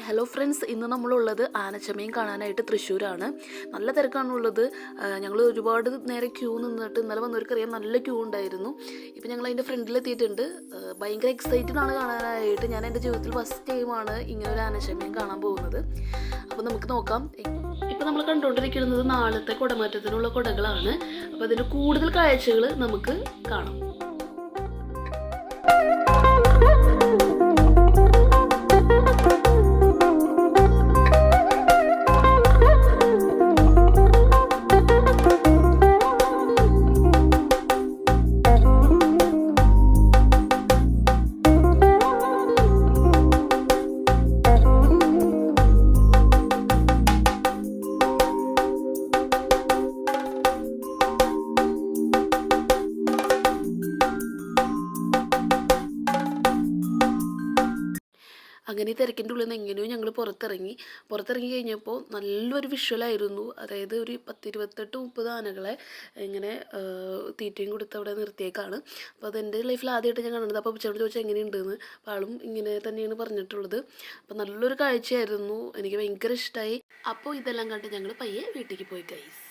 Hello friends, ഇന്ന് നമ്മളുള്ളത് ആനച്ചമയം കാണാനായിട്ട് തൃശ്ശൂരാണ്. നല്ല തിരക്കാണുള്ളത്. ഞങ്ങൾ ഒരുപാട് നേരെ ക്യൂ നിന്നിട്ട് ഇന്നലെ വന്നവർക്കറിയാം നല്ല ക്യൂ ഉണ്ടായിരുന്നു. ഇപ്പം ഞങ്ങൾ അതിൻ്റെ ഫ്രണ്ടിലെത്തിയിട്ടുണ്ട്. ഭയങ്കര എക്സൈറ്റഡ് ആണ് കാണാനായിട്ട്. ഞാൻ എൻ്റെ ജീവിതത്തിൽ ഫസ്റ്റ് ടൈമാണ് ഇങ്ങനെ ഒരു ആനച്ചമയം കാണാൻ പോകുന്നത്. അപ്പോൾ നമുക്ക് നോക്കാം. ഇപ്പം നമ്മൾ കണ്ടുകൊണ്ടിരിക്കുന്നത് നാളത്തെ കുടമാറ്റത്തിനുള്ള കുടകളാണ്. അപ്പോൾ അതിൻ്റെ കൂടുതൽ കാഴ്ചകൾ നമുക്ക് കാണാം. അങ്ങനെ തിരക്കിൻ്റെ ഉള്ളിൽ നിന്ന് എങ്ങനെയോ ഞങ്ങൾ പുറത്തിറങ്ങി കഴിഞ്ഞപ്പോൾ നല്ലൊരു വിഷ്വലായിരുന്നു. അതായത് ഒരു 10-28-30 ആനകളെ ഇങ്ങനെ തീറ്റയും കൊടുത്ത് അവിടെ നിർത്തിയേക്കാണ്. അപ്പോൾ അതെൻ്റെ ലൈഫിൽ ആദ്യമായിട്ട് ഞാൻ കാണുന്നത്. അപ്പോൾ ഉച്ചയോട് ചോദിച്ചാൽ എങ്ങനെയുണ്ടെന്ന്. അപ്പോൾ ആളും ഇങ്ങനെ തന്നെയാണ് പറഞ്ഞിട്ടുള്ളത്. അപ്പോൾ നല്ലൊരു കാഴ്ചയായിരുന്നു, എനിക്ക് ഭയങ്കര ഇഷ്ടമായി. അപ്പോൾ ഇതെല്ലാം കണ്ട് ഞങ്ങൾ പയ്യെ വീട്ടിലേക്ക് പോയി ഗൈസ്.